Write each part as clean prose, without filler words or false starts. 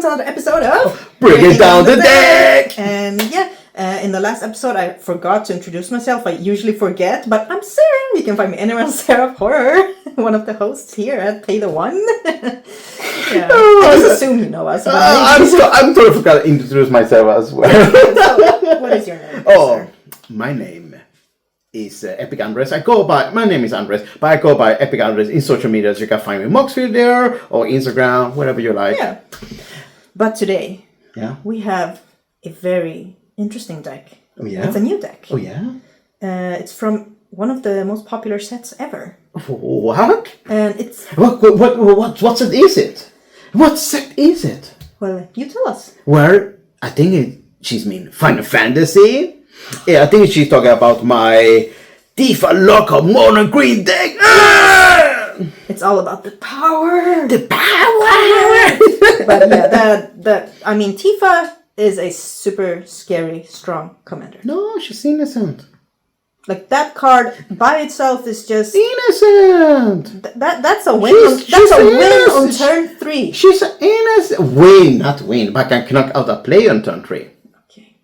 to another episode of Breaking Down the Deck! And in the last episode I forgot to introduce myself. I usually forget, but I'm Sarah. You can find me anywhere on Sarah Horror, one of the hosts here at Pay the One. Yeah. I just assume you know us. I'm totally forgot to introduce myself as well. So, what is your name? Oh, my name is Epic Andrds. My name is Andrds, but I go by Epic Andrds in social media. So you can find me Moxfield there or Instagram, whatever you like. Yeah. But today, we have a very interesting deck. Oh yeah. It's a new deck. Oh yeah. It's from one of the most popular sets ever. What? And it's what set is it? What set is it? well, you tell us. Well, I think she's mean Final Fantasy. Yeah, I think she's talking about my Tifa Lockhart Mono Green deck. It's all about the power. The power. But yeah, I mean, Tifa is a super scary, strong commander. No, she's innocent. Like that card by itself is just Innocent. That's a win. She's That's a win innocent. on turn 3. She's an innocent. Win, not win. But I can knock out a player on turn 3. Okay.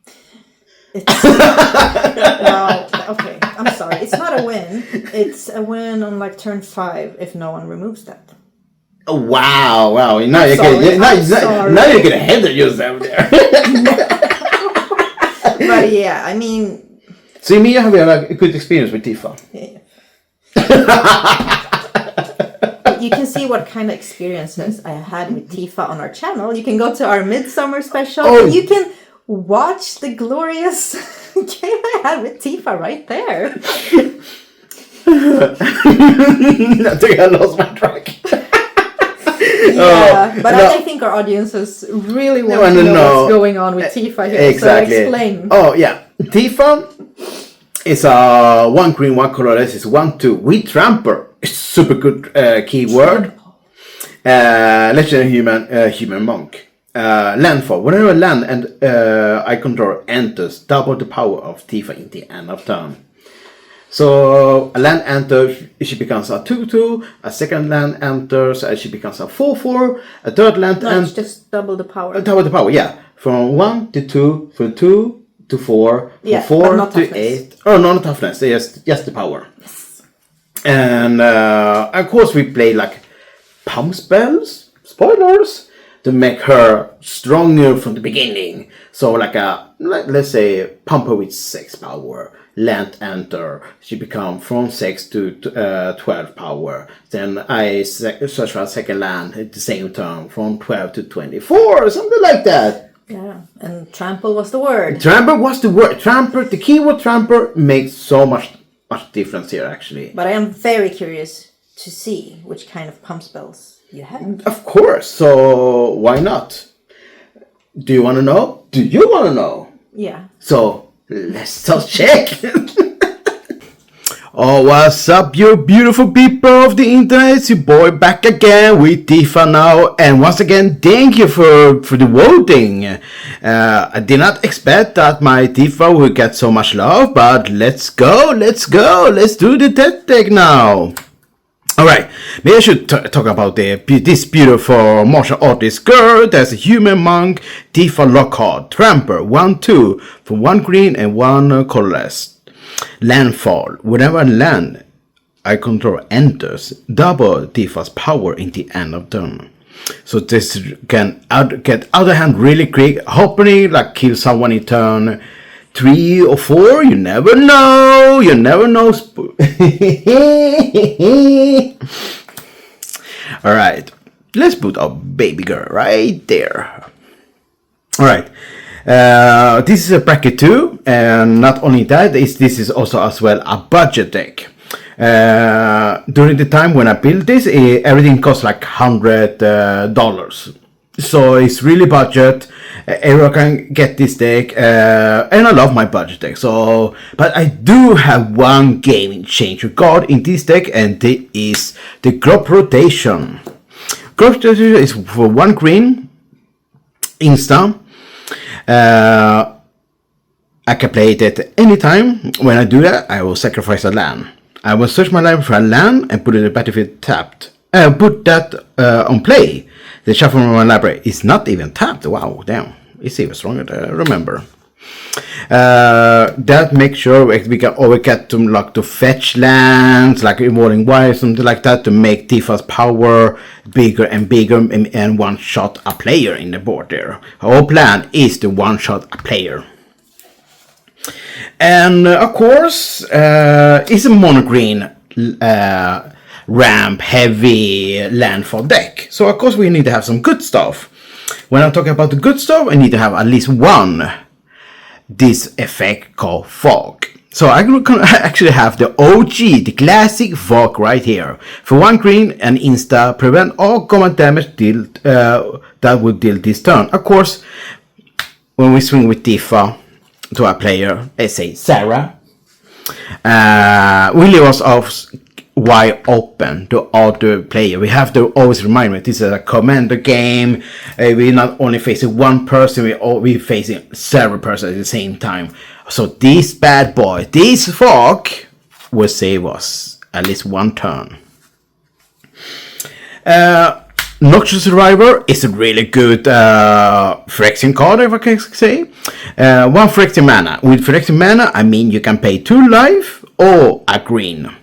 Well, okay. I'm sorry. It's not a win. It's a win on like turn 5 if no one removes that. Wow. Now you're gonna header yourself there. But yeah, I mean. So me, you have a good experience with Tifa. Yeah. You can see what kind of experiences I had with Tifa on our channel. You can go to our Midsommar special. And you can watch the glorious game I had with Tifa right there. I think I lost my track. But I think our audiences really want to know what's going on with Tifa here. Exactly. So explain. Oh yeah, Tifa is a 1 green, 1 colorless. It's 1/2 with Tramper. It's super good keyword. Legendary human monk. Landfall. Whenever land and I control enters, double the power of Tifa in the end of turn. So a land enters, she becomes a 2/2. A second land enters, she becomes a 4/4. A third land enters, just double the power. Double the power, yeah. From 1 to 2, from 2 to 4, from 4 to toughness. 8. Oh, no, not toughness. Just the power. Yes. And of course, we play like pump spells, spoilers, to make her stronger from the beginning. So let's say pump her with 6 power. Land enter, she become from 6 to 12 power. Then I search for a second land at the same turn from 12 to 24, something like that. Yeah, and trample was the word. Trample was the word. Trample, the keyword trample makes so much difference here actually. But I am very curious to see which kind of pump spells you have. Of course, so why not? Do you want to know? Do you want to know? Yeah. So let's just check. Oh, what's up, you beautiful people of the internet? It's your boy back again with Tifa now. And once again, thank you for the voting. I did not expect that my Tifa would get so much love, but let's go. Let's do the deck now. Alright, maybe I should talk about this beautiful martial artist girl. There's a human monk, Tifa Lockhart, Tramper, 1/2, for 1 green and 1 colorless. Landfall, whenever land I control enters, double Tifa's power in the end of turn. So this can get out of hand really quick, hopefully like kill someone in turn 3 or 4, you never know. Alright, let's put our baby girl right there. Alright, this is a bracket 2, and not only that, this is also as well a budget deck. During the time when I built this, everything cost like $100. So it's really budget. Everyone can get this deck, and I love my budget deck. So, but I do have one game changer card in this deck, and it is the crop rotation. Crop rotation is for 1 green, insta. I can play it at any time. When I do that, I will sacrifice a land. I will search my library for a land and put it in the battlefield tapped. Put that on play. The shuffle from my library is not even tapped. Wow, damn. It's even stronger than I remember. That makes sure we can always get to fetch lands, like Evolving Wire, something like that, to make Tifa's power bigger and bigger and one-shot a player in the board there. Our plan is to one-shot a player. And of course, it's a mono-green ramp heavy landfall deck. So of course we need to have some good stuff. When I'm talking about the good stuff, I need to have at least one this effect called Fog. So I can actually have the OG, the classic Fog right here. For 1 green and insta, prevent all combat damage dealt, that would deal this turn. Of course, when we swing with Tifa to a player, let's say Sarah, we leave us off wide open to other player. We have to always remind me this is a commander game. We're not only facing one person, we're facing several persons at the same time. So this bad boy, this Fog, will save us at least one turn. Noxious Survivor is a really good Phyrexian card, if I can say. 1 Phyrexian mana. With Phyrexian mana, I mean you can pay 2 life or a green.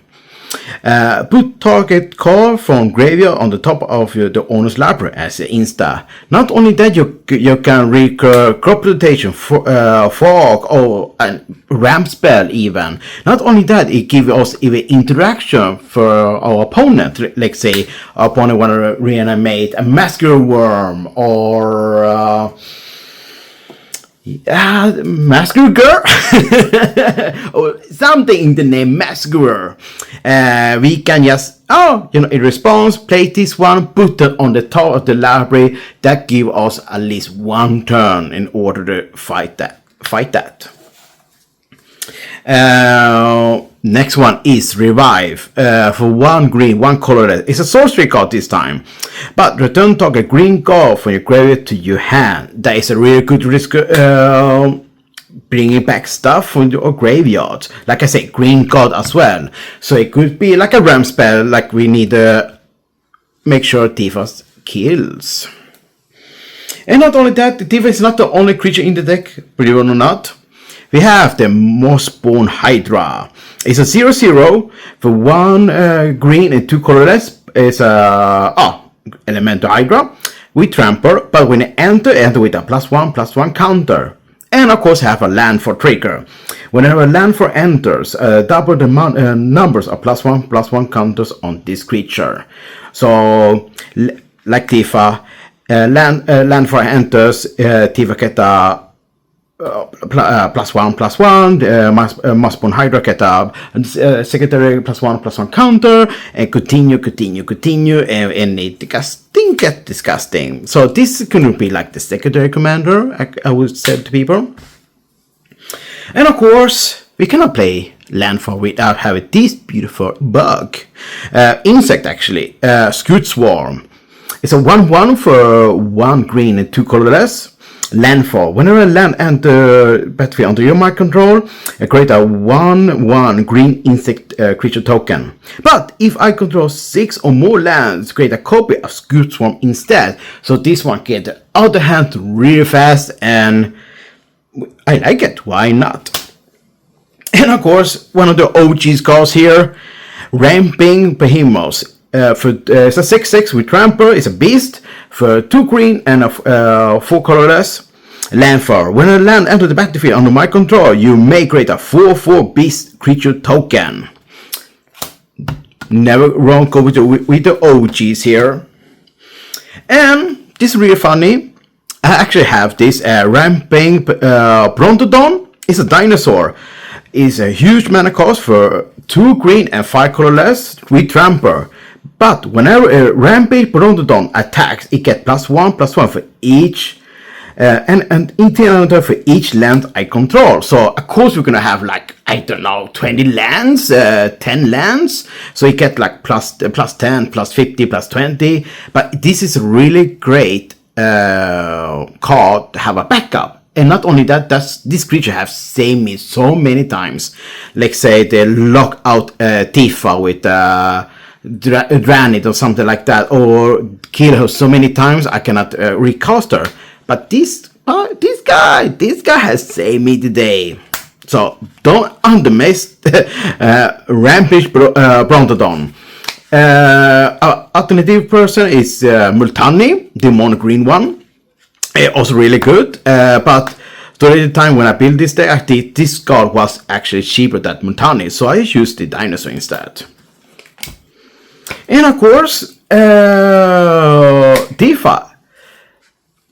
Put target card from graveyard on the top of the owner's library as an insta. Not only that, you can recur crop rotation, fog, or a ramp spell even. Not only that, it gives us even interaction for our opponent. Like say, our opponent want to reanimate a Masquerade Worm or Masquerade Girl or something in the name Masquerade. We can just it responds, play this one, put it on the top of the library. That gives us at least one turn in order to fight that. Next one is Revive. For 1 green, 1 colorless. It's a sorcery card this time. But return target green card from your graveyard to your hand. That is a really good risk bringing back stuff from your graveyard. Like I say, green card as well. So it could be like a ramp spell, like we need to make sure Tifa kills. And not only that, Tifa is not the only creature in the deck, believe it or not. We have the Mossborn Hydra. It's a 0/0 for 1 green and 2 colorless. It's a Elemental Hydra. We trample, but when you enter with a +1/+1 counter. And of course have a land for trigger. Whenever a land for enters, double the numbers of +1/+1 counters on this creature. So like Tifa, land for enters, Tifa get a +1/+1, Mossborn Hydra get a secondary +1/+1 counter, and continue, and it get disgusting. So this could be like the secondary commander, I would say to people. And of course, we cannot play landfall without having this beautiful bug. Insect actually, Scoot Swarm. It's a 1/1 for 1 green and 2 colorless. Landfall. Whenever a land enters battlefield under your mind control, create a 1/1 green insect creature token. But if I control 6 or more lands, create a copy of Scoot Swarm instead. So this one gets out of hand really fast, and I like it. Why not? And of course, one of the OG's cards here, Ramping Behemoth. It's a 6/6 with Trample. It's a beast for 2 green and a 4 colorless. Landfall. When a land enters the battlefield under my control, you may create a 4/4 beast creature token. Never wrong, go with the OGs here. And this is really funny. I actually have this Ramping Brontodon. It's a dinosaur. It's a huge mana cost for 2 green and 5 colorless with Trample. But whenever a Rampage Brontodon attacks, it gets +1/+1 for each and interior for each land I control. So of course we're gonna have like, I don't know, 20 lands, 10 lands. So you get like +10, +50, +20. But this is a really great card to have a backup. And not only that, this creature has saved me so many times. Like say they lock out Tifa with drain it or something like that, or kill her so many times I cannot recast her. But this guy has saved me today. So don't underestimate Rampage Brontodon. Alternative person is Multani, the mono green one. Also really good, but during the time when I built this deck, this card was actually cheaper than Multani, so I used the dinosaur instead. And of course, Tifa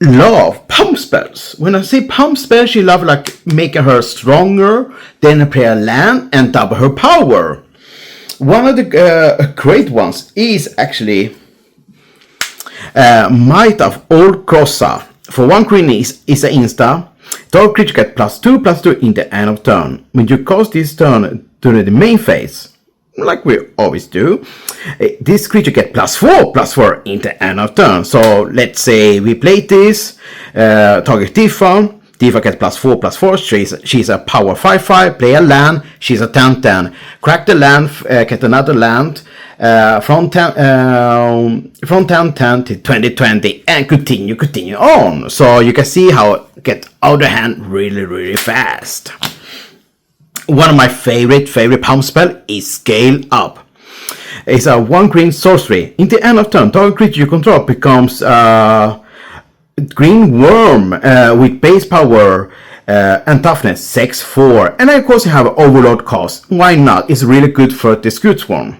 love pump spells. When I say pump spells, she love like making her stronger, then play a land and double her power. One of the great ones is actually Might of Old Crossa. For 1 green is an insta. Target creature get +2/+2 in the end of turn. When you cast this turn during the main phase, like we always do, this creature get +4/+4 in the end of turn. So let's say we play this, target Tifa. Tifa gets +4/+4. She's a power 5/5. Play a land. She's a 10/10. Crack the land. Get another land. From 10/10 to 20/20 and continue on. So you can see how it get out of hand really fast. One of my favorite pump spell is Scale Up. It's a 1 green sorcery. In the end of turn, target creature you control becomes green worm with base power and toughness 6/4. And of course you have overload cost. Why not? It's really good for the Scoot Swarm.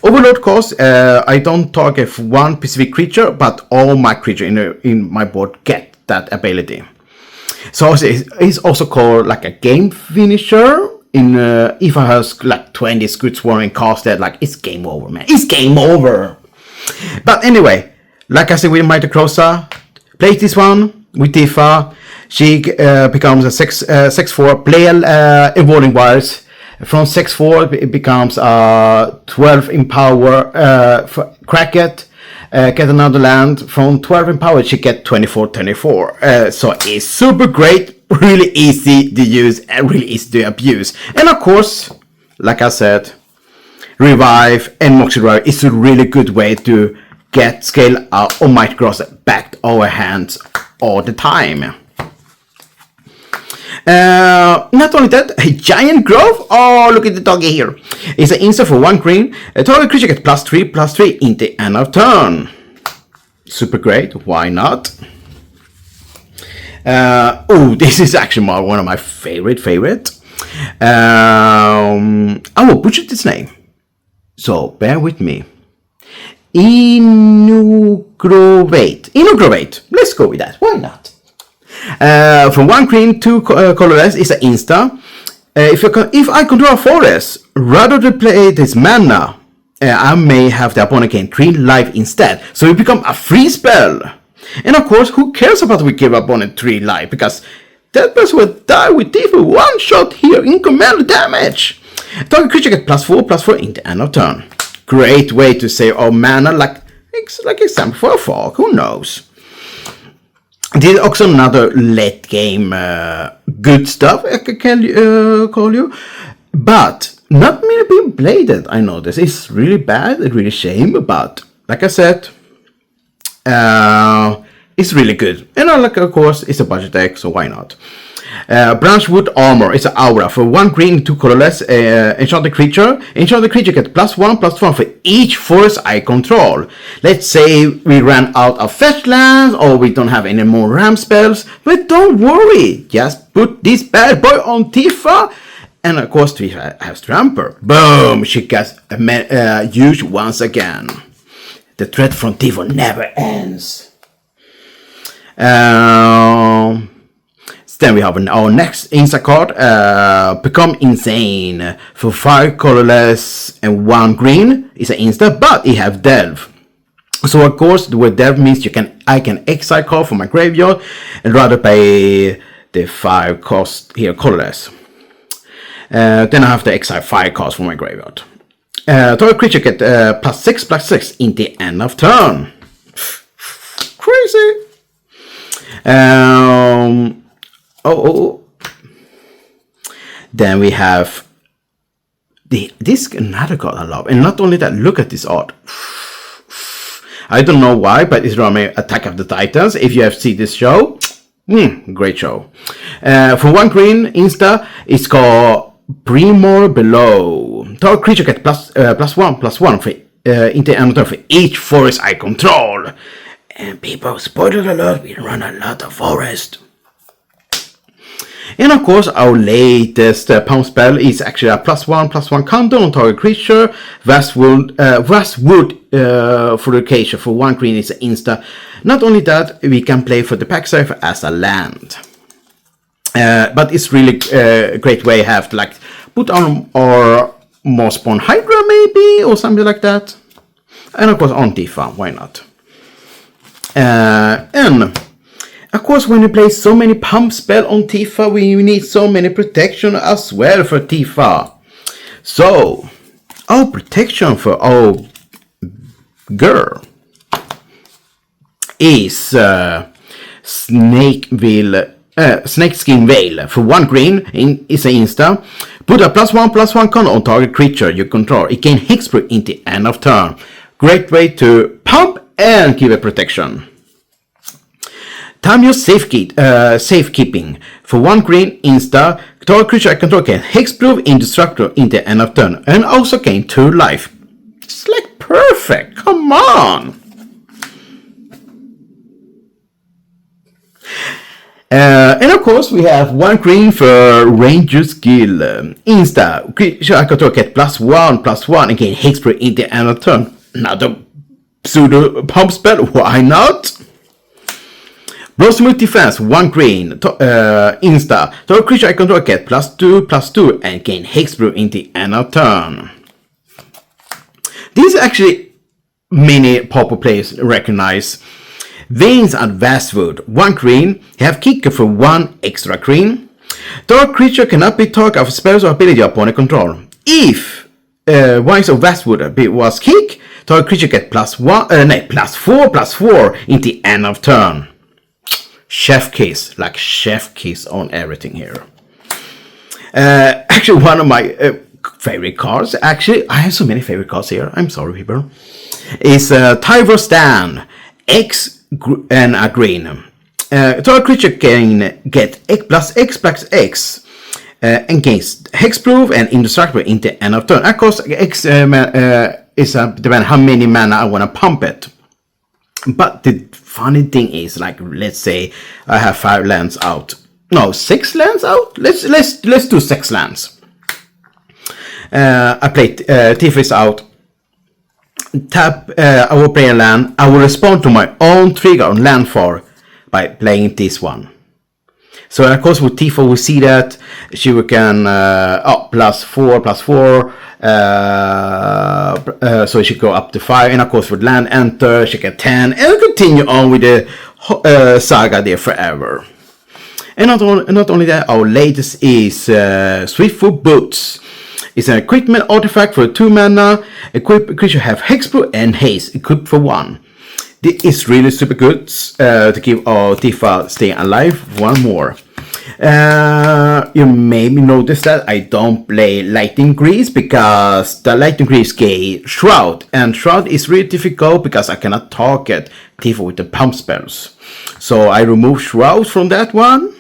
Overload cost, I don't target one specific creature, but all my creatures in my board get that ability. So it's also called like a game finisher. If I have like 20 Scoot Swarm and cast that, like it's game over, man. It's game over. But anyway, like I said with Mighty Crossa, play this one with Tifa. She becomes a 6/4 player evolving wires. From 6/4 it becomes 12 in power. Crack it, get another land. From 12 in power she get 24/24. So it's super great, really easy to use and really easy to abuse. And of course, like I said, Revive and Moxie Revive is a really good way to get Scale Up or Mighty Crossa back to our hands all the time. Not only that, a Giant Growth. Oh, look at the doggy here. It's an instant for 1 green. A target creature gets +3/+3 in the end of turn. Super great. Why not? This is actually one of my favorite. I will butcher this name, so bear with me. Inugrovate. Let's go with that. Why not? From 1 green, 2 colorless is an insta. If I control a forest, rather than play this mana, I may have the opponent gain 3 life instead. So it becomes a free spell. And of course, who cares about we give opponent 3 life? Because that person will die with Tifa 1 shot here, incremental damage. Target creature get +4/+4 in the end of turn. Great way to save our mana, like example for a fog, who knows. This is also another late game good stuff, I can call you. But not many people played it, I know this. It's really bad, it's really shame, but like I said, it's really good. And of course, it's a budget deck, so why not? Branchwood Armor, it's an aura for 1 green, 2 colorless, enchanted creature. Enchanted creature gets +1/+1 for each forest I control. Let's say we ran out of fetch lands or we don't have any more ram spells, but don't worry, just put this bad boy on Tifa. And of course, Tifa has Tramper. Boom, she gets used once again. The threat from Tifa never ends. Then we have our next insta card, Become Insane. For 5 colorless and 1 green is an insta, but it have Delve. So of course, what Delve means I can exile card from my graveyard and rather pay the 5 cost here colorless. Then I have to exile 5 cards from my graveyard. Target creature get +6/+6 in the end of turn. Crazy. Then we have this another card I love. And not only that, look at this art. I don't know why, but it's from Attack of the Titans. If you have seen this show, great show. For 1 green insta, it's called Primor Below. Target creature get +1/+1 for into end for each forest I control. And people, spoiler alert, we run a lot of forest. And of course, our latest pump spell is actually a +1/+1 counter on target creature. Vast wood fortification for 1 green is an insta. Not only that, we can play for the pack safe as a land. But it's really a great way have to like put on or more spawn Hydra maybe or something like that. And of course on Tifa, why not? And of course, when you play so many pump spell on Tifa, we need so many protection as well for Tifa. So, our protection for our girl is Snakeskin Veil. For 1 green, is an insta. Put a +1/+1 counter on target creature you control. It gains hexproof in the end of turn. Great way to pump and give it protection. Time your safekeeping. For 1 green insta, target creature I control can hexproof indestructible in the end of turn and also gain 2 life. It's like perfect. Come on. And of course we have 1 green for Ranger skill. Insta, creature I control get +1/+1 and gain hexproof in the end of turn. Another pseudo pump spell. Why not? Blossom Defense, 1 green, insta. Target creature I control get +2/+2 and gain hexproof in the end of turn. These are actually many popular players recognize. Veins and Vastwood, 1 green, have kicker for 1 extra green. Target creature cannot be target of spells or ability upon a control. If Wines of Vastwood was kick, target creature get +4/+4 in the end of turn. Chef kiss, like chef kiss on everything here. Actually, one of my favorite cards, actually, I have so many favorite cards here, I'm sorry people, is Tifa Stan, X and a green. Target creature can get X+X and gains hexproof and indestructible in the end of turn. Of course, X is depending how many mana I want to pump it. But the funny thing is, like, let's say I have 5 lands out. No, 6 lands out. Let's do 6 lands. I play Tifa is out. Tap. I will play a land. I will respond to my own trigger on landfall by playing this one. So of course with Tifa we see that she can +4/+4. So she go up to 5, and of course with land enter she get 10, and continue on with the saga there forever. And not only that, our latest is Swiftfoot Boots. It's an equipment artifact for 2 mana. Equip creature have hexproof and haste, equipped for 1. This is really super good to give our Tifa staying alive 1 more. You maybe notice that I don't play Lightning Grease because the Lightning Grease gave Shroud, and Shroud is really difficult because I cannot target Tifa with the pump spells. So I remove Shroud from that one.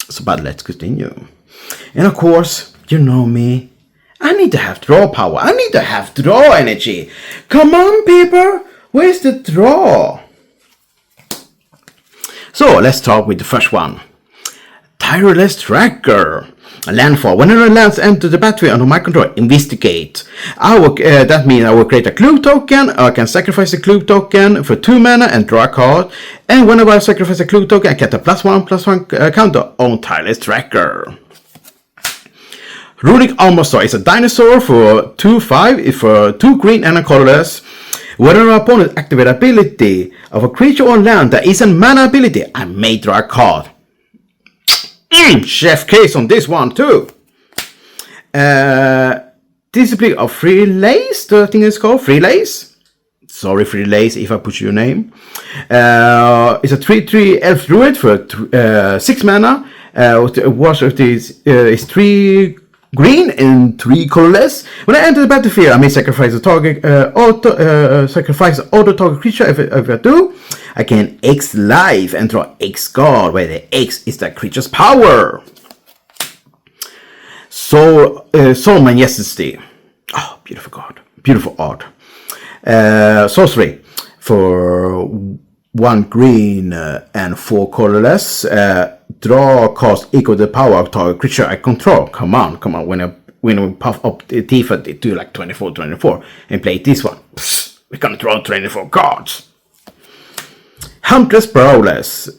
So, but let's continue. And of course, you know me, I need to have draw power. I need to have draw energy. Come on, people. Where's the draw? So let's start with the first one. Tireless Tracker. Landfall. Whenever lands enter the battlefield under my control, investigate. That means I will create a clue token. I can sacrifice a clue token for 2 mana and draw a card. And whenever I sacrifice a clue token, I get a +1/+1 counter on Tireless Tracker. Runic Armor Star is a dinosaur for 2/5 for 2 green and a colorless. Whenever an opponent activates ability of a creature or land that isn't mana ability, I may draw a card. Chef case on this one too. Discipline of Free Lace, I think it's called Free Lace. Sorry, Free Lace, if I put your name. It's a 3/3 elf druid for 6 mana. Is 3 green and 3 colorless. When I enter the battlefield, I may sacrifice a target sacrifice auto target creature. If I do, I gain X life and draw X card, where the X is that creature's power. So Soul Majesty. Oh, beautiful card. Beautiful art. Sorcery. For 1 green and 4 colorless. Draw cost equal to the power of target creature I control. Come on. When we puff up the Tifa, they do like 24 and play this one. Psst, we're gonna draw 24 cards. Huntress Prowess.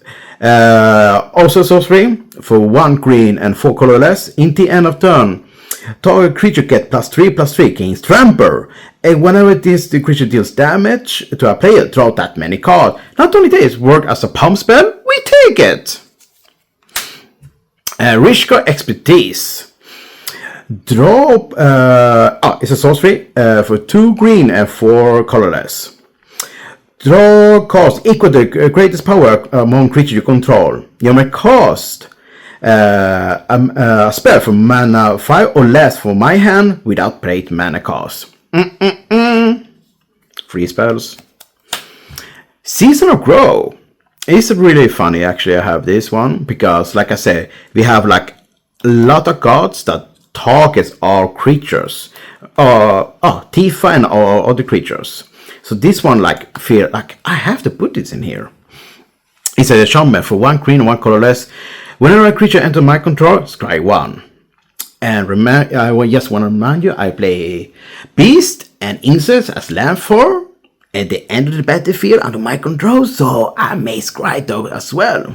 Also sorcery. For 1 green and 4 colorless. In the end of turn, target creature get +3/+3 gains Trample. And whenever the creature deals damage to a player, draw that many cards. Not only does it work as a pump spell, we take it. Rishka Expertise. Draw. It's a sorcery for 2 green and 4 colorless. Draw cost equal to the greatest power among creatures you control. You may cast a spell for mana 5 or less for my hand without paid mana cost. Free spells. Season of Grow. It's really funny, actually. I have this one because, like I said, we have like a lot of cards that targets our creatures. Tifa and all other creatures. So this one, like, feel like I have to put this in here. It's a enchantment for 1 green and 1 colorless. Whenever a creature enters my control, scry 1. And I just want to remind you, I play Beast and Insects as land for at the end of the battlefield under my control, so I may scry those as well.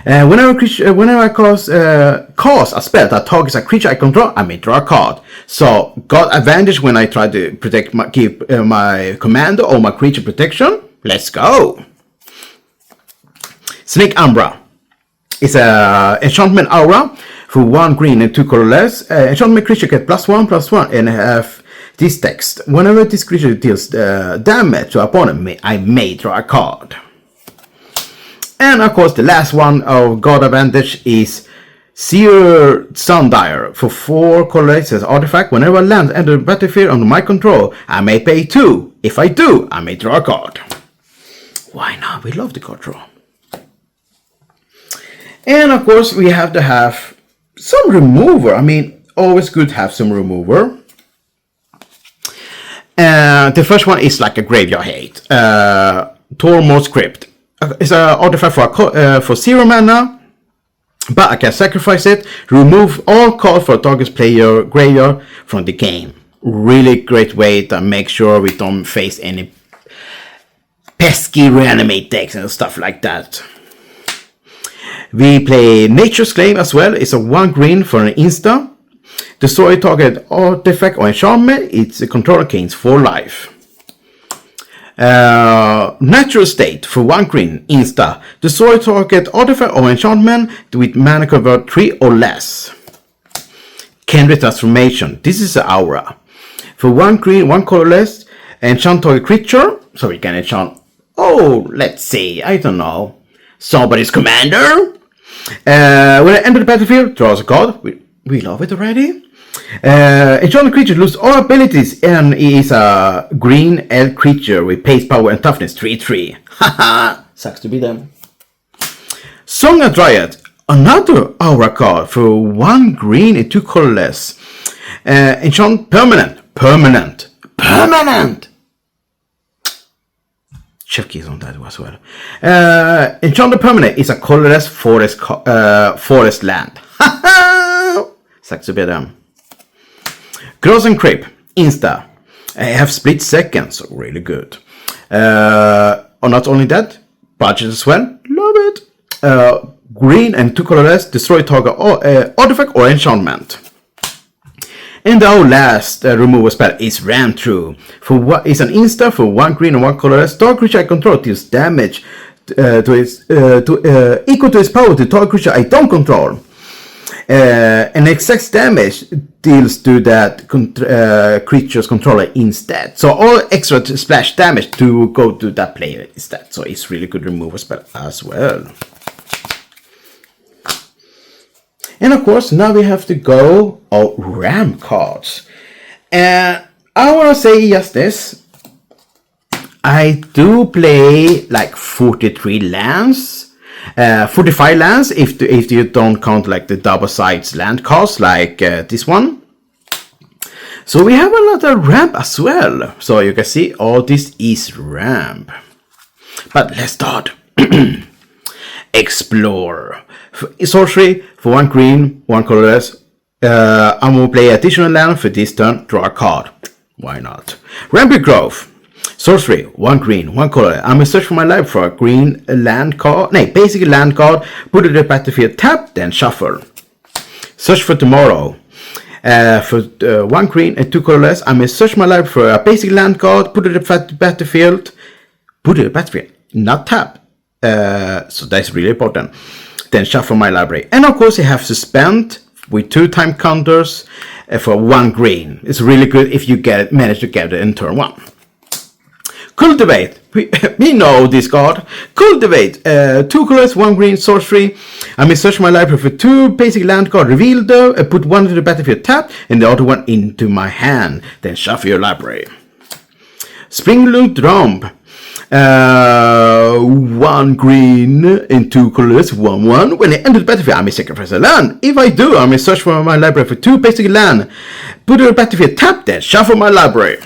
Whenever I cast a spell that targets a creature I control, I may draw a card. So got advantage when I try to protect keep my commander or my creature protection. Let's go. Snake Umbra. It's a enchantment aura for 1 green and 2 colorless. Enchantment creature get +1/+1 and have this text. Whenever this creature deals damage to opponent, I may draw a card. And of course, the last one of God Advantage is Seer Sundial for 4 colorless as artifact. Whenever a land enters the battlefield under my control, I may pay 2. If I do, I may draw a card. Why not? We love the card draw. And of course, we have to have some remover. I mean, always good to have some remover. The first one is like a graveyard hate. Tormod's Crypt. It's an artifact for 0 mana, but I can sacrifice it, remove all cards for target player graveyard from the game. Really great way to make sure we don't face any pesky reanimate decks and stuff like that. We play Nature's Claim as well. It's a 1 green for an insta. Destroy target artifact or enchantment. Its controller gains 4 life. Natural State for 1 green insta. Destroy target artifact or enchantment with mana convert 3 or less. Kindred Transformation. This is an aura. For 1 green, 1 colorless, enchant target creature. So we can enchant, let's see, I don't know, somebody's commander. When I enter the battlefield, draws a card. We love it already. Enchanted creature loses all abilities and is a green elf creature with pace, power, and toughness 3/3. Haha, sucks to be them. Song of Dryad, another aura card for 1 green and 2 colorless. Enchant permanent. Chef keys on that as well. Enchanted permanent is a colorless forest land. Sucks to be them. Gross and Creep, insta. I have split seconds, so really good. Not only that, budget as well. Love it. Green and 2 colorless, destroy target artifact or enchantment. And our last removal spell is Ram Through. It's an insta for 1 green and 1 colorless. Target creature I control deals damage equal to its power to target creature I don't control. And excess damage deals to that creature's controller instead. So all extra splash damage to go to that player instead. So it's really good removal spell as well. And of course, now we have to go of ramp cards. And I want to say just this. I do play like 43 lands. 45 lands if you don't count like the double sides land cards like this one. So we have a lot of ramp as well. So you can see all this is ramp. But let's start. Explore. Sorcery for 1 green, 1 colorless. I'm gonna play additional land for this turn, draw a card. Why not? Rampant Growth. Sorcery, 1 green, 1 color. I'm gonna search for my life for a green land card. Basic land card. Put it in the battlefield, tap, then shuffle. Search for tomorrow. For 1 green and 2 colorless, I'm gonna search my life for a basic land card. Put it in the battlefield. Put it in the battlefield, not tap. So that's really important. Then shuffle my library. And of course, you have Suspend with 2 time counters for 1 green. It's really good if you manage to get it in turn 1. Cultivate. We know this card. Cultivate. 2 colors, 1 green, sorcery. I may search my library for 2 basic land cards. Reveal them. Put 1 into the battlefield tap and the other 1 into my hand. Then shuffle your library. Spring Loot Romp. 1 green and 2 colors, 1/1. When I enter the battlefield, I may sacrifice a land. If I do, I may search for my library for 2 basic land. Put it in the battlefield, tap, then shuffle my library.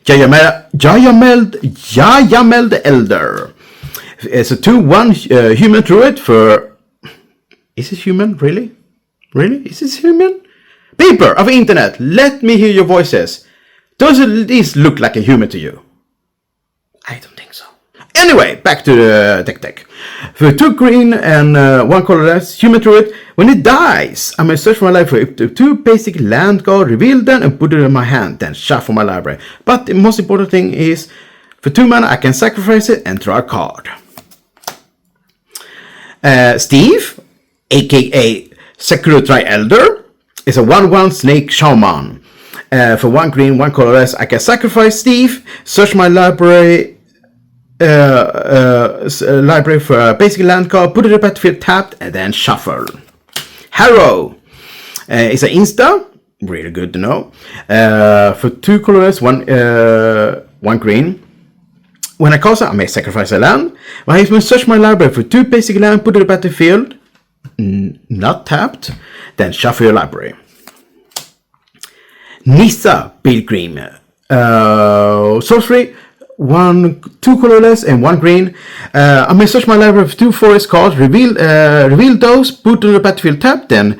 Jayamel the Elder. It's a 2/1 human druid for. Is it human? Really? Really? Is this human? People of internet, let me hear your voices. Does this look like a human to you? I don't think so. Anyway, back to the deck. For 2 green and 1 colorless, human druid. When it dies, I may search for my library for 2 basic land cards, reveal them, and put it in my hand, then shuffle my library. But the most important thing is, for 2 mana, I can sacrifice it and draw a card. Steve, aka Secretary Elder, is a 1/1 snake shaman. For 1 green, 1 colorless, I can sacrifice Steve, search my library. Library for a basic land card, put it in the battlefield tapped, and then shuffle. Harrow is an insta, really good to know. For 2 colorless, 1 green. When I cast it, I may sacrifice a land. When I search my library for 2 basic land, put it in the battlefield, not tapped, then shuffle your library. Nissa Pilgrim. Sorcery. 2 colorless and 1 green. I may search my library for 2 forest cards, reveal those, put to the battlefield tap, then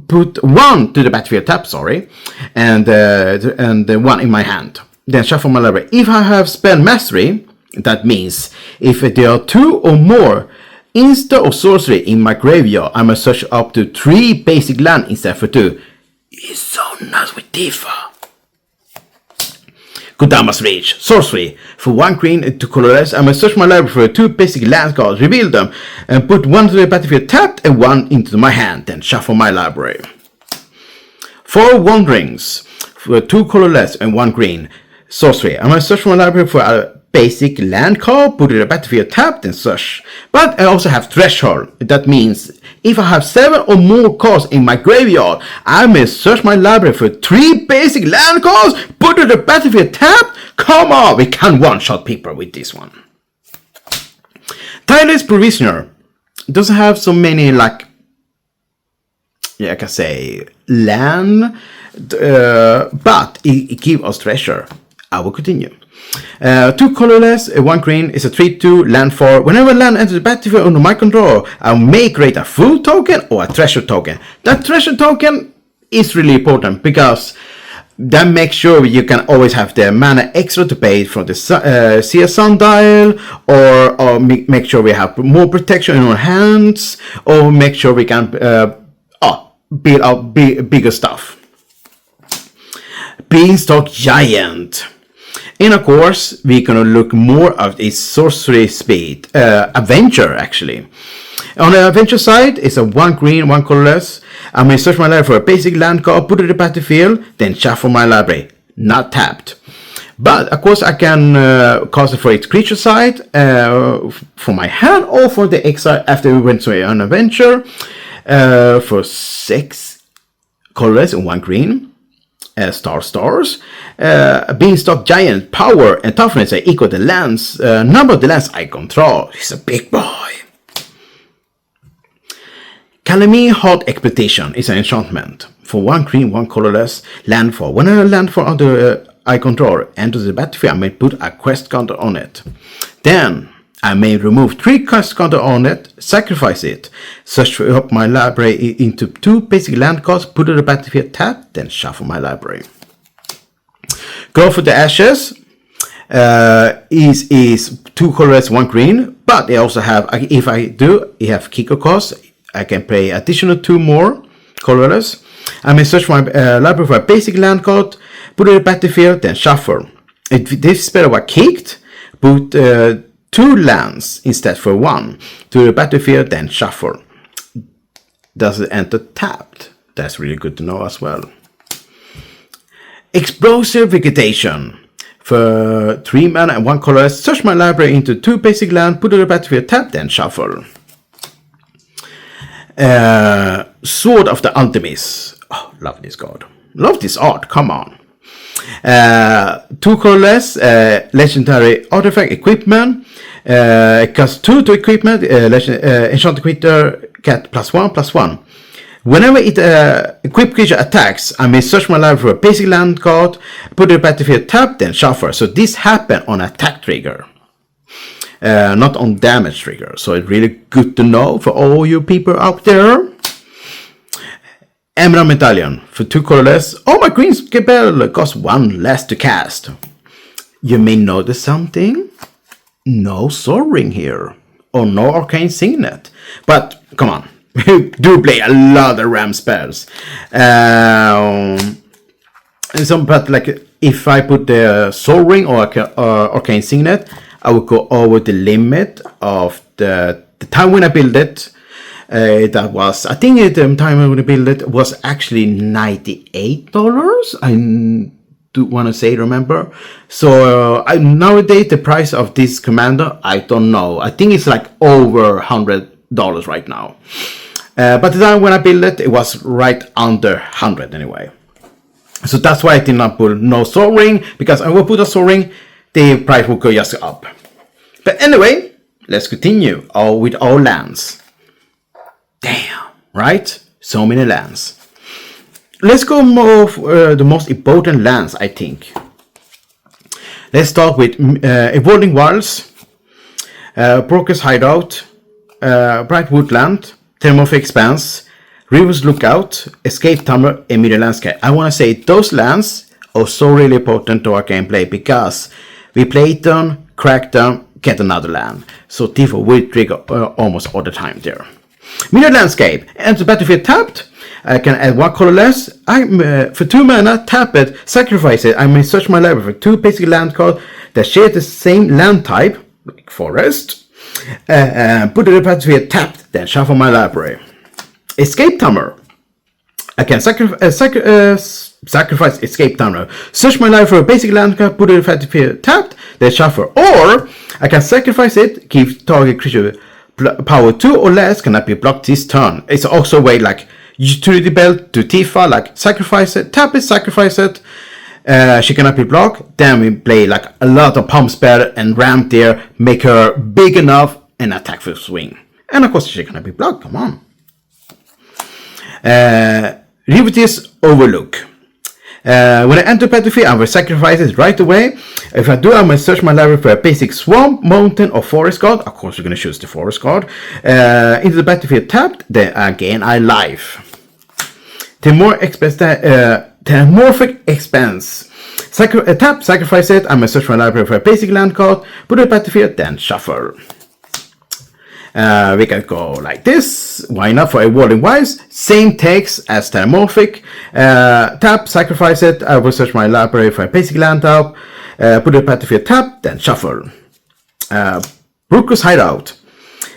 put 1 to the battlefield tap, and 1 in my hand. Then shuffle my library. If I have spell mastery, that means if there are 2 or more insta or sorcery in my graveyard, I must search up to 3 basic land instead for 2. It's so nice with Tifa. Kodama's Reach. Sorcery. For 1 green and 2 colorless, I must search my library for 2 basic land cards, reveal them, and put 1 to the battlefield tapped and 1 into my hand, then shuffle my library. 4 Wanderings. For 2 colorless and 1 green. Sorcery. I must search my library for a basic land card, put it in the battlefield tapped and search. But I also have Threshold. That means if I have 7 or more cards in my graveyard, I may search my library for 3 basic land cards, put it in the battlefield tapped. Come on, we can one-shot people with this one. Tireless Provisioner doesn't have so many, like, yeah, I can say land, but it gives us treasure. I will continue. 2 colorless, 1 green is a 3/2 land for. Whenever land enters the battlefield under my control, I may create a food token or a treasure token. That treasure token is really important because that makes sure you can always have the mana extra to pay from the Sea Sundial, or make sure we have more protection in our hands, or make sure we can build up bigger stuff. Beanstalk Giant. And of course, we're gonna look more at its sorcery speed. Adventure, actually. On the adventure side, it's a 1 green, 1 colorless. I may search my library for a basic land card, put it in the battlefield, then shuffle my library. Not tapped. But of course I can cast it for its creature side, for my hand, or for the exile after we went to an adventure, for 6 colorless and 1 green. Stars. Beanstalk Giant power and toughness are equal to the lands number of the lands I control. He's a big boy. Calamine Hot Expedition is an enchantment. For 1 green, 1 colorless landfall. Whenever a landfall under I control enters the battlefield, I may put a quest counter on it. Then I may remove 3 quest counter on it, sacrifice it, search up my library into 2 basic land cards, put it in the battlefield tab, then shuffle my library. Go for the Ashes. Is 2 colorless, 1 green, but they also have, if I do, you have kicker cost. I can play additional 2 more colorless. I may search my library for a basic land card, put it in the battlefield, then shuffle. If this spell was kicked, put 2 lands instead for 1 to the battlefield, then shuffle. Does it enter tapped? That's really good to know as well. Explosive Vegetation. For 3 mana and 1 colorless, search my library into 2 basic land, put it in the battlefield, tap, then shuffle. Sword of the Ultimis. Oh, love this card. Love this art, come on. 2 colorless, legendary artifact equipment. Cost 2 to equipment, enchanted creature get +1/+1. Whenever it equipped creature attacks, I may search my library for a basic land card, put it in the battlefield tab, then shuffle. So this happened on attack trigger. Not on damage trigger, so it's really good to know for all you people out there. Emerald Medallion for 2 colorless. Oh, my green spell costs 1 less to cast. You may notice something. No Soul Ring here, or no Arcane Signet. But come on, we do play a lot of Ram spells. But like if I put the Soul Ring or Arcane Signet, I would go over the limit of the time when I build it. That was, I think at the time when I built it was actually $98. I do want to say, remember? So nowadays the price of this commander, I don't know. I think it's like over $100 right now. But the time when I built it, it was right under 100 anyway. So that's why I did not put no Soul Ring, because I will put a Soul Ring, the price will go just up. But anyway, let's continue with all lands. Damn, right? So many lands. Let's go more the most important lands, I think. Let's start with Evolving Wilds, Broker's Hideout, Bright Woodland, Thermorphic Expanse, River's Lookout, Escape Tunnel, and Middle Landscape. I want to say those lands are so really important to our gameplay because we play them, crack them, get another land. So Tifa will trigger almost all the time there. Middle Landscape, enter battlefield tapped. I can add 1 colorless. For 2 mana, tap it, sacrifice it. I may search my library for 2 basic land cards that share the same land type, like forest. Put it in the battlefield tapped, then shuffle my library. Escape Tunnel. I can sacrifice Escape Tunnel. Search my library for a basic land card, put it in the battlefield tapped, then shuffle. Or I can sacrifice it, give target creature power 2 or less, cannot be blocked this turn. It's also a way like utility belt to Tifa, like sacrifice it, tap it, sacrifice it. She cannot be blocked. Then we play like a lot of pump spell and ramp there, make her big enough and attack for swing. And of course she cannot be blocked, come on. Rivetis Overlook. When I enter battlefield, I will sacrifice it right away. If I do, I will search my library for a basic swamp, mountain, or forest card. Of course, we're going to choose the forest card. Into the battlefield tapped, then again I life. Thermorphic Expanse. Tap, sacrifice it. I will search my library for a basic land card, put it in the battlefield, then shuffle. We can go like this. Why not for Evolving Wilds? Same text as Thermorphic. Tap, sacrifice it. I will search my library for a basic land type. Put it in battlefield tap, then shuffle. Broker's Hideout.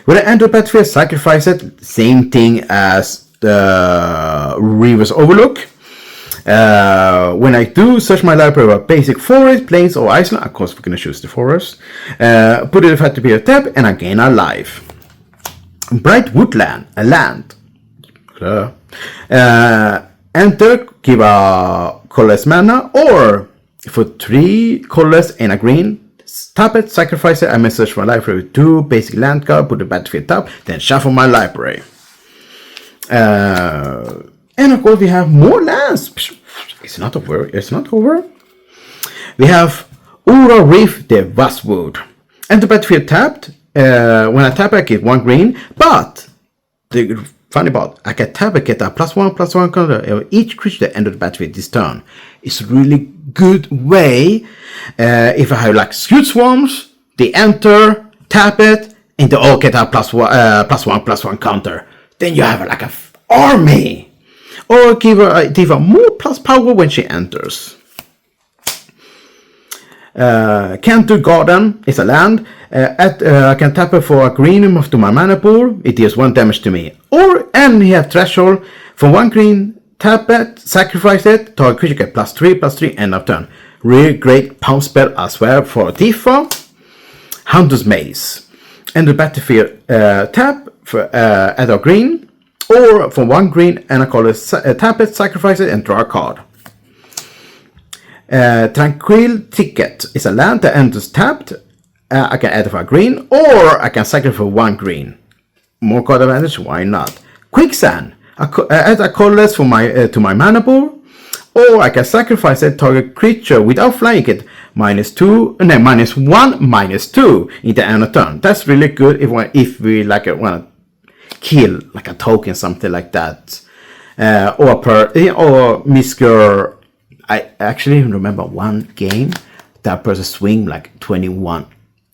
When I enter battlefield, sacrifice it. Same thing as the Reaver's Overlook. When I do search my library about basic forest, plains, or island, of course we're going to choose the forest. Put it at the tab, and I gain a life. Bright woodland, a land. Enter, give a colorless mana, or for 3 colorless and a green, tap it, sacrifice it, I may search my library with 2 basic land card, put the battlefield tab, then shuffle my library. And of course we have more lands. It's not over. We have Ura Reef the Westwood. And the battlefield tapped. When I tap I get 1 green. But the funny part, I can tap and get a +1/+1 counter each creature at the end of the battlefield this turn. It's a really good way. If I have like Scute Swarms, they enter, tap it, and they all get a +1/+1 counter. Then you have like an army. Or give her Tifa more plus power when she enters. Cantor Garden is a land. I can tap it for a green to my mana pool. It deals 1 damage to me. And he has Threshold. For 1 green, tap it, sacrifice it. Target creature get +3/+3 end of turn. Really great pound spell as well for Tifa. Hunter's Maze. And the battlefield tap for add a green. Or for 1 green and a color, tap it, sacrifice it, and draw a card. Tranquil Ticket is a land that enters tapped. I can add for a green, or I can sacrifice for 1 green. More card advantage, why not? Quicksand. Add a colorless for my to my mana pool, or I can sacrifice a target creature without flying it -1/-2 in the end of turn. That's really good if we like want to kill like a token, something like that, or Misker. I actually remember 1 game that person swing like 21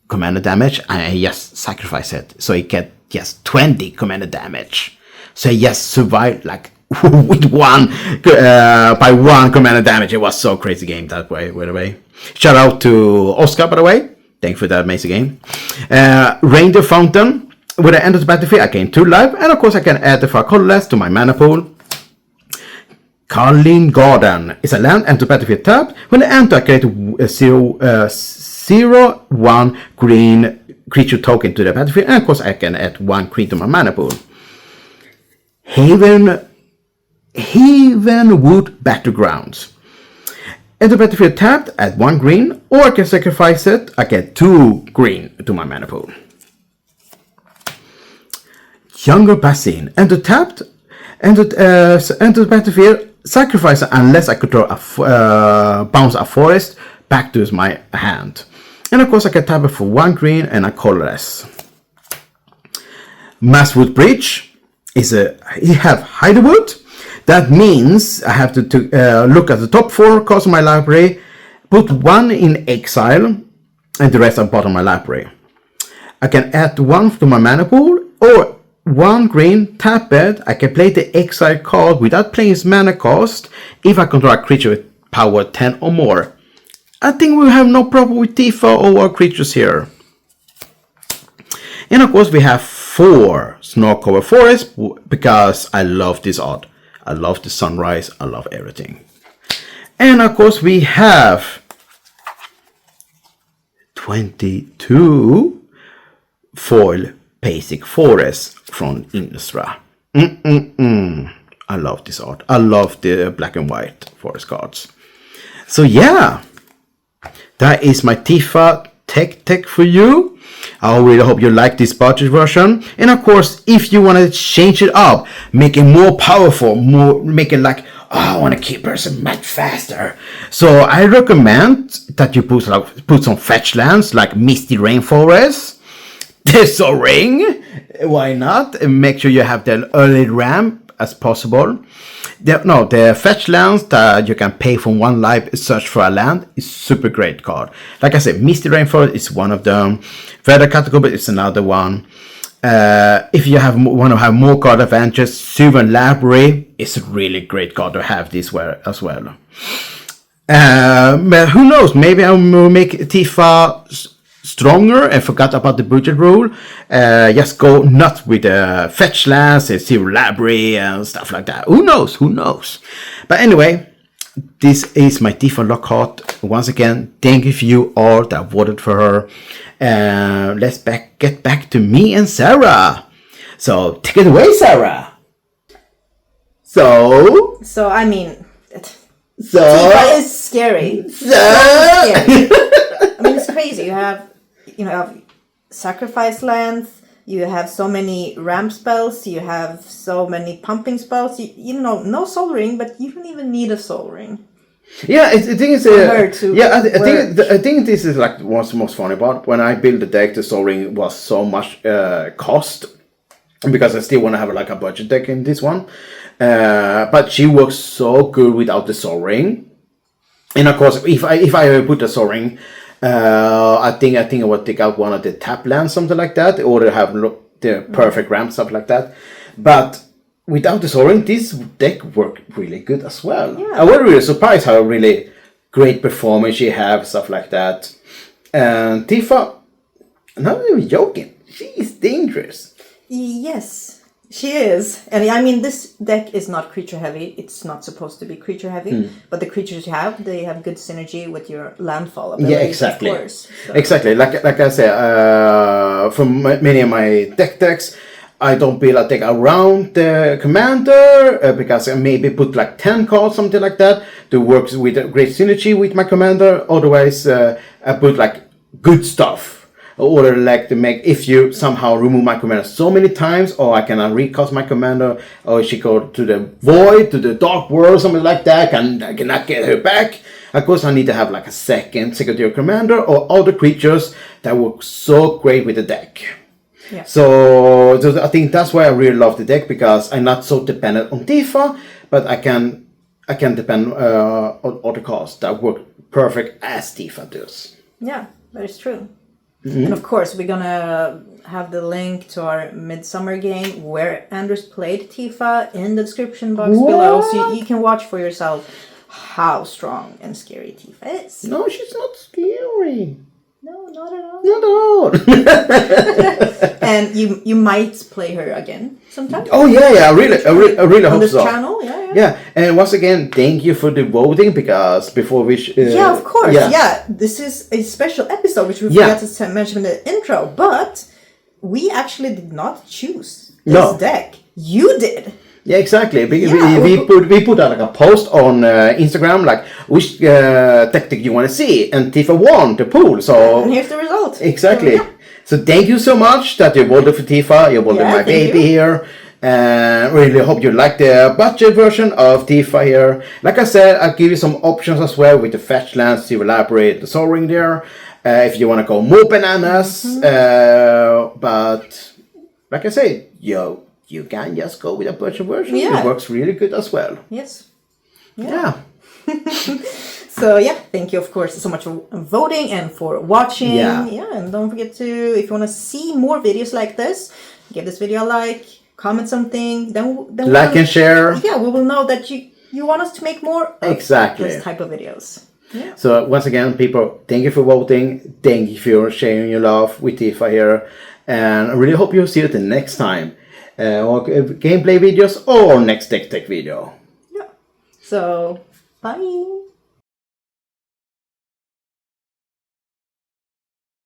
commander damage, and I just sacrifice it, so he get 20 commander damage. So he just survived like with 1 by 1 commander damage. It was so crazy game that way. By the way, shout out to Oscar, by the way. Thank you for that amazing game. Reindeer Fountain. When I enter the battlefield, I gain 2 life, and of course I can add the 4 colorless to my mana pool. Carlin Garden is a land, enter battlefield tapped. When I enter, I create a 0/1 green creature token to the battlefield, and of course I can add 1 green to my mana pool. Havenwood Battlegrounds. Enter battlefield tapped, add 1 green, or I can sacrifice it, I get 2 green to my mana pool. Younger Basin. Enter tapped. Enter the battlefield. Sacrifice unless I control bounce a forest back to my hand. And of course I can tap it for 1 green and a colorless. Masswood Bridge is you have Hidewood. That means I have to look at the top 4 cards of my library, put 1 in exile, and the rest are bottom of my library. I can add 1 to my mana pool, or 1 green, tap it. I can play the exile card without playing its mana cost if I control a creature with power 10 or more. I think we have no problem with Tifa or our creatures here. And of course we have 4 snow covered forests because I love this art. I love the sunrise. I love everything. And of course we have 22 foil basic forests from Innistrad. I love this art. I love the black and white forest cards. So yeah, that is my Tifa tech for you. I really hope you like this budget version. And of course, if you want to change it up, make it more powerful, make it like, oh, I want to keep person much faster. So I recommend that you put some fetch lands like Misty Rainforest. There's a ring. Why not? And make sure you have the early ramp as possible. The fetch lands that you can pay for 1 life, search for a land, is super great card. Like I said, Misty Rainforest is one of them. Feather Category is another one. If you want to have more card advantages, Sylvan Library is a really great card to have this as well. But who knows? Maybe I will make Tifa stronger and forgot about the budget rule. Just go nuts with fetch lands and Sylvan Library and stuff like that. Who knows? But anyway, this is my Tifa Lockhart. Once again, thank you for you all that voted for her. Let's get back to me and Sarah. So take it away, Sarah. So I mean, Tifa is scary. Scary. I mean, it's crazy. You have sacrifice lands. You have so many ramp spells. You have so many pumping spells. You know, no soul ring, but you don't even need a soul ring. Yeah, I think it's I think this is like what's most funny about when I built the deck. The soul ring was so much cost because I still want to have like a budget deck in this one. But she works so good without the soul ring. And of course, if I put a soul ring. I think I would take out one of the tap lands, something like that, or to have the perfect ramp, stuff like that. But without the soul ring, this deck worked really good as well. Yeah. I was really surprised how really great performance she have, stuff like that. And Tifa, I'm not even joking, she is dangerous. Yes. She is. And I mean, this deck is not creature heavy. It's not supposed to be creature heavy. But the creatures you have, they have good synergy with your landfall ability. Yeah, exactly. Of course. So. Exactly. Like I said, from many of my decks, I don't build a deck around the commander because I maybe put like 10 cards, something like that, to work with a great synergy with my commander. Otherwise, I put like good stuff. Or like to make, if you somehow remove my commander so many times, or I can recast my commander, or she go to the void, to the dark world, something like that, and I cannot get her back. Of course, I need to have like a second secondary commander or other creatures that work so great with the deck. Yeah. So I think that's why I really love the deck, because I'm not so dependent on Tifa, but I can depend on other cards that work perfect as Tifa does. Yeah, that is true. And of course, we're gonna have the link to our Midsommar game where Andrds played Tifa in the description box below, so you can watch for yourself how strong and scary Tifa is. No, she's not scary. No, not at all. Not at all. And you might play her again sometime. Oh yeah, I really hope so. On this channel, yeah. Yeah, and once again, thank you for the voting, because before we... yeah, of course, yeah. This is a special episode, which we forgot to mention in the intro, but we actually did not choose this deck. You did. Yeah, exactly. We put out like a post on Instagram, like which tactic you want to see, and Tifa won the pool. So and here's the result. Exactly. So thank you so much that you voted for Tifa. You voted my baby here. Really hope you like the budget version of Tifa here. Like I said, I'll give you some options as well with the fetch lands to elaborate the soul ring there. If you want to go more bananas. But like I said, you can just go with a budget version. Yeah. It works really good as well. Yes. Yeah. So thank you of course so much for voting and for watching. Yeah, and don't forget to, if you want to see more videos like this, give this video a like. Comment something, then like and share. Yeah, we will know that you want us to make more of this type of videos. Yeah. So once again, people, thank you for voting. Thank you for sharing your love with Tifa here, and I really hope you'll see you the next time, or gameplay videos or next tech video. Yeah. So bye.